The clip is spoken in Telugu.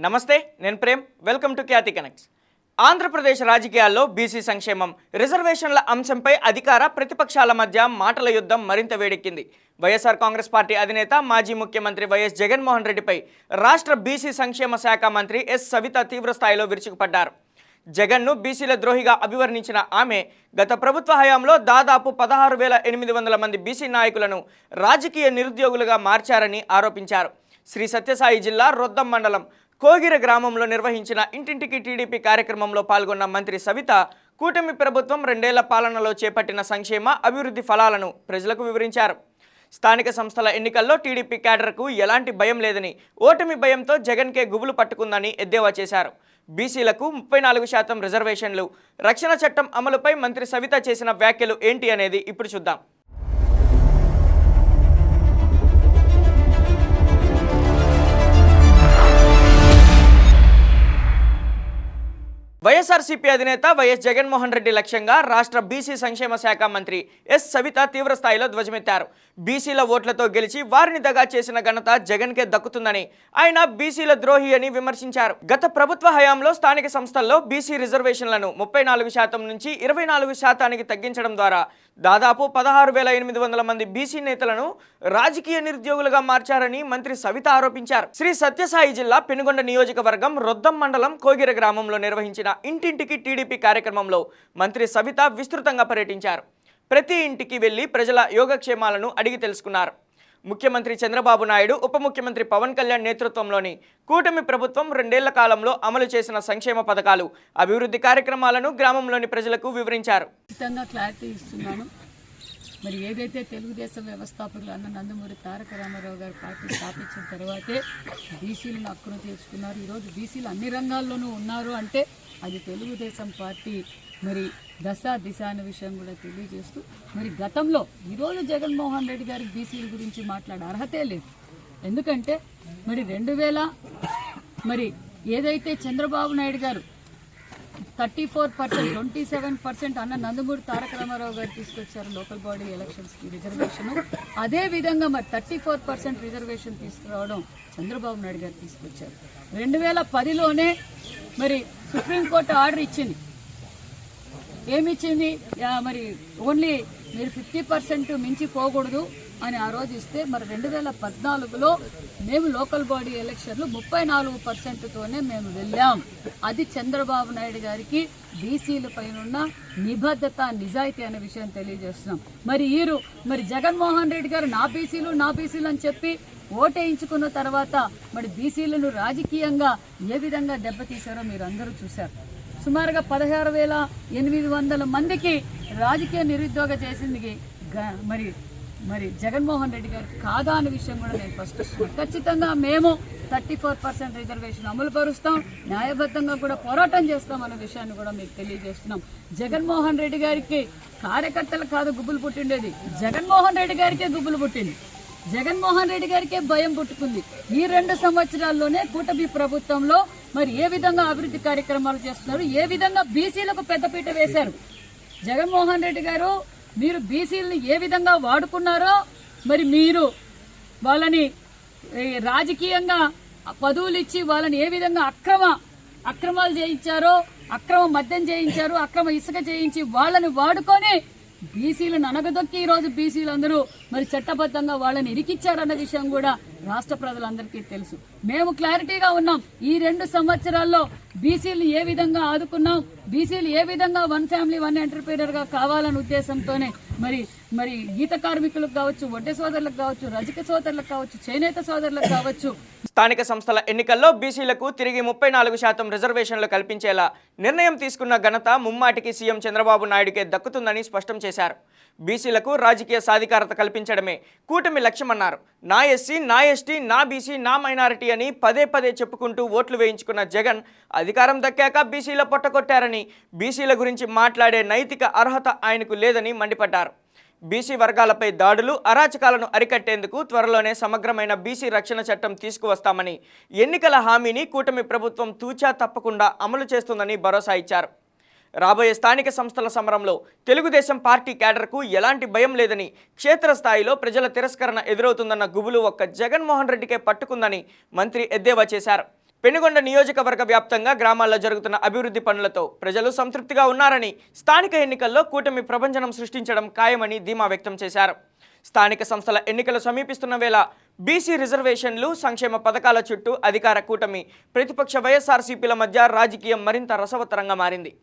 నమస్తే, నేను Prem. Welcome to Khyati connects. Andhra Pradesh రాజకీయాల్లో బీసీ సంక్షేమం, రిజర్వేషన్ల అంశంపై అధికార ప్రతిపక్షాల మధ్య మాటల యుద్ధం మరింత వేడెక్కింది. వైఎస్ఆర్ కాంగ్రెస్ పార్టీ అధినేత మాజీ ముఖ్యమంత్రి వైఎస్ జగన్మోహన్ రెడ్డిపై రాష్ట్ర బీసీ సంక్షేమ శాఖ మంత్రి ఎస్ సవిత తీవ్రస్థాయిలో విరుచుకుపడ్డారు. జగన్ను బీసీల ద్రోహిగా అభివర్ణించిన ఆమె గత ప్రభుత్వ హయాంలో దాదాపు 16,800 మంది బీసీ నాయకులను రాజకీయ నిరుద్యోగులుగా మార్చారని ఆరోపించారు. శ్రీ సత్యసాయి జిల్లా రొద్దం మండలం కోగిర గ్రామంలో నిర్వహించిన ఇంటింటికి టీడీపీ కార్యక్రమంలో పాల్గొన్న మంత్రి సవిత కూటమి ప్రభుత్వం 2 ఏళ్ల పాలనలో చేపట్టిన సంక్షేమ అభివృద్ధి ఫలాలను ప్రజలకు వివరించారు. స్థానిక సంస్థల ఎన్నికల్లో టీడీపీ క్యాడర్కు ఎలాంటి భయం లేదని, ఓటమి భయంతో జగన్కే గుబులు పట్టుకుందని ఎద్దేవా చేశారు. బీసీలకు 34% రిజర్వేషన్లు, రక్షణ చట్టం అమలుపై మంత్రి సవిత చేసిన వ్యాఖ్యలు ఏంటి అనేది ఇప్పుడు చూద్దాం. వైఎస్ఆర్సీపీ అధినేత వైఎస్ జగన్మోహన్ రెడ్డి లక్ష్యంగా రాష్ట్ర బీసీ సంక్షేమ శాఖ మంత్రి ఎస్ సవిత తీవ్రస్థాయిలో ధ్వజమెత్తారు. బీసీల ఓట్లతో గెలిచి వారిని దగా చేసిన ఘనత జగన్కే దక్కుతుందని, ఆయన బీసీల ద్రోహి అని విమర్శించారు. గత ప్రభుత్వ హయాంలో స్థానిక సంస్థల్లో బీసీ రిజర్వేషన్లను 34% నుంచి 24% తగ్గించడం ద్వారా దాదాపు 16,800 మంది బీసీ నేతలను రాజకీయ నిరుద్యోగులుగా మార్చారని మంత్రి సవిత ఆరోపించారు. శ్రీ సత్యసాయి జిల్లా పెనుగొండ నియోజకవర్గం రొద్దం మండలం కోగిర గ్రామంలో నిర్వహించిన ఇంటింటికి టీడీపీ కార్యక్రమంలో మంత్రి సవిత విస్తృతంగా పర్యటించారు. ప్రతి ఇంటికి వెళ్లి ప్రజల యోగక్షేమాలను అడిగి తెలుసుకున్నారు. ముఖ్యమంత్రి చంద్రబాబు నాయుడు, ఉప ముఖ్యమంత్రి పవన్ కళ్యాణ్ నేతృత్వంలోని కూటమి ప్రభుత్వం 2 ఏళ్ల కాలంలో అమలు చేసిన సంక్షేమ పథకాలు, అభివృద్ధి కార్యక్రమాలను గ్రామంలోని ప్రజలకు వివరించారు. మరి ఏదైతే తెలుగుదేశం వ్యవస్థాపకులు అన్న నందమూరి తారక రామారావు గారు పార్టీ స్థాపించిన తర్వాతే బీసీలను హక్కును తీర్చుకున్నారు. ఈరోజు బీసీలు అన్ని రంగాల్లోనూ ఉన్నారు అంటే అది తెలుగుదేశం పార్టీ మరి దిశ అనే విషయం కూడా తెలియజేస్తూ, మరి గతంలో ఈరోజు జగన్మోహన్ రెడ్డి గారికి బీసీల గురించి మాట్లాడే అర్హతే లేదు. ఎందుకంటే మరి 2000 మరి ఏదైతే చంద్రబాబు నాయుడు గారు 34%, 27% అన్న నందమూరి తారక రామారావు గారు తీసుకొచ్చారు లోకల్ బాడీ ఎలక్షన్స్కి రిజర్వేషన్. అదేవిధంగా మరి 34% రిజర్వేషన్ తీసుకురావడం చంద్రబాబు నాయుడు గారు తీసుకొచ్చారు. 2010లోనే మరి సుప్రీంకోర్టు ఆర్డర్ ఇచ్చింది. ఏమిచ్చింది? మరి ఓన్లీ మీరు 50% మించి పోకూడదు అని ఆ రోజు ఇస్తే, మరి 2014లో మేము లోకల్ బాడీ ఎలక్షన్లు 34%తోనే మేము వెళ్ళాం. అది చంద్రబాబు నాయుడు గారికి బీసీల పైన నిబద్ధత, నిజాయితీ అనే విషయం తెలియజేస్తున్నాం. మరి జగన్మోహన్ రెడ్డి గారు నా బీసీలు అని చెప్పి ఓటేయించుకున్న తర్వాత మరి బీసీలను రాజకీయంగా ఏ విధంగా దెబ్బతీశారో మీరు అందరూ చూశారు. సుమారుగా 16,800 మందికి రాజకీయ నిరుద్యోగ చేసింది మరి జగన్మోహన్ రెడ్డి గారు కాదా అనే విషయం కూడా నేను ప్రశ్నిస్తున్నాను. ఖచ్చితంగా మేము 34% రిజర్వేషన్ అమలు పరుస్తాం, న్యాయబద్ధంగా కూడా పోరాటం చేస్తాం అనే విషయాన్ని కూడా మీకు తెలియజేస్తున్నాం. జగన్మోహన్ రెడ్డి గారికి కార్యకర్తలు కాదు గుబులు పుట్టిండేది, జగన్మోహన్ రెడ్డి గారికే గుబులు పుట్టింది. జగన్మోహన్ రెడ్డి గారికే భయం పుట్టుకుంది. ఈ 2 సంవత్సరాల్లోనే కూటమి ప్రభుత్వంలో మరి ఏ విధంగా అభివృద్ధి కార్యక్రమాలు చేస్తున్నారు, ఏ విధంగా బీసీలకు పెద్దపీట వేశారు. జగన్మోహన్ రెడ్డి గారు మీరు బీసీలను ఏ విధంగా వాడుకున్నారో, మరి మీరు వాళ్ళని రాజకీయంగా పదవులు ఇచ్చి వాళ్ళని ఏ విధంగా అక్రమాలు చేయించారో, అక్రమ మద్యం చేయించారు, అక్రమ ఇసుక చేయించి వాళ్ళని వాడుకొని బీసీలను అనగదొక్కి ఈరోజు బీసీలందరూ మరి చట్టబద్ధంగా వాళ్ళని ఇరికిచ్చారన్న విషయం కూడా రాష్ట్ర ప్రజలందరికీ తెలుసు. మేము క్లారిటీగా ఉన్నాం. ఈ 2 సంవత్సరాల్లో బీసీలు ఏ విధంగా ఆదుకున్నాం, బీసీలు ఏ విధంగా 1 ఫ్యామిలీ 1 ఎంటర్ప్రీనర్ గా కావాలనే ఉద్దేశంతోనే మరి గీత కార్మికులకు కావచ్చు, వడ్డీ సోదరులకు కావచ్చు, రజక సోదరులకు కావచ్చు, చేనేత సోదరులకు కావచ్చు. స్థానిక సంస్థల ఎన్నికల్లో బీసీలకు తిరిగి 34% రిజర్వేషన్లు కల్పించేలా నిర్ణయం తీసుకున్న ఘనత ముమ్మాటికి సీఎం చంద్రబాబు నాయుడుకే దక్కుతుందని స్పష్టం చేశారు. బీసీలకు రాజకీయ సాధికారత కల్పించడమే కూటమి లక్ష్యమన్నారు. నా ఎస్సీ, నా ఎస్టీ, నా బీసీ, నా మైనారిటీ అని పదే చెప్పుకుంటూ ఓట్లు వేయించుకున్న జగన్ అధికారం దక్కాక బీసీల పొట్టకొట్టారని, బీసీల గురించి మాట్లాడే నైతిక అర్హత ఆయనకు లేదని మండిపడ్డారు. బీసీ వర్గాలపై దాడులు, అరాచకాలను అరికట్టేందుకు త్వరలోనే సమగ్రమైన బీసీ రక్షణ చట్టం తీసుకువస్తామని, ఎన్నికల హామీని కూటమి ప్రభుత్వం తూచా తప్పకుండా అమలు చేస్తుందని భరోసా ఇచ్చారు. రాబోయే స్థానిక సంస్థల సమరంలో తెలుగుదేశం పార్టీ క్యాడర్కు ఎలాంటి భయం లేదని, క్షేత్రస్థాయిలో ప్రజల తిరస్కరణ ఎదురవుతుందన్న గుబులు ఒక్క జగన్మోహన్ రెడ్డికే పట్టుకుందని మంత్రి ఎద్దేవా చేశారు. పెనుగొండ నియోజకవర్గ వ్యాప్తంగా గ్రామాల్లో జరుగుతున్న అభివృద్ధి పనులతో ప్రజలు సంతృప్తిగా ఉన్నారని, స్థానిక ఎన్నికల్లో కూటమి ప్రభంజనం సృష్టించడం ఖాయమని ధీమా వ్యక్తం చేశారు. స్థానిక సంస్థల ఎన్నికలు సమీపిస్తున్న వేళ బీసీ రిజర్వేషన్లు, సంక్షేమ పథకాల చుట్టూ అధికార కూటమి, ప్రతిపక్ష వైఎస్ఆర్సీపీల మధ్య రాజకీయం మరింత రసవత్తరంగా మారింది.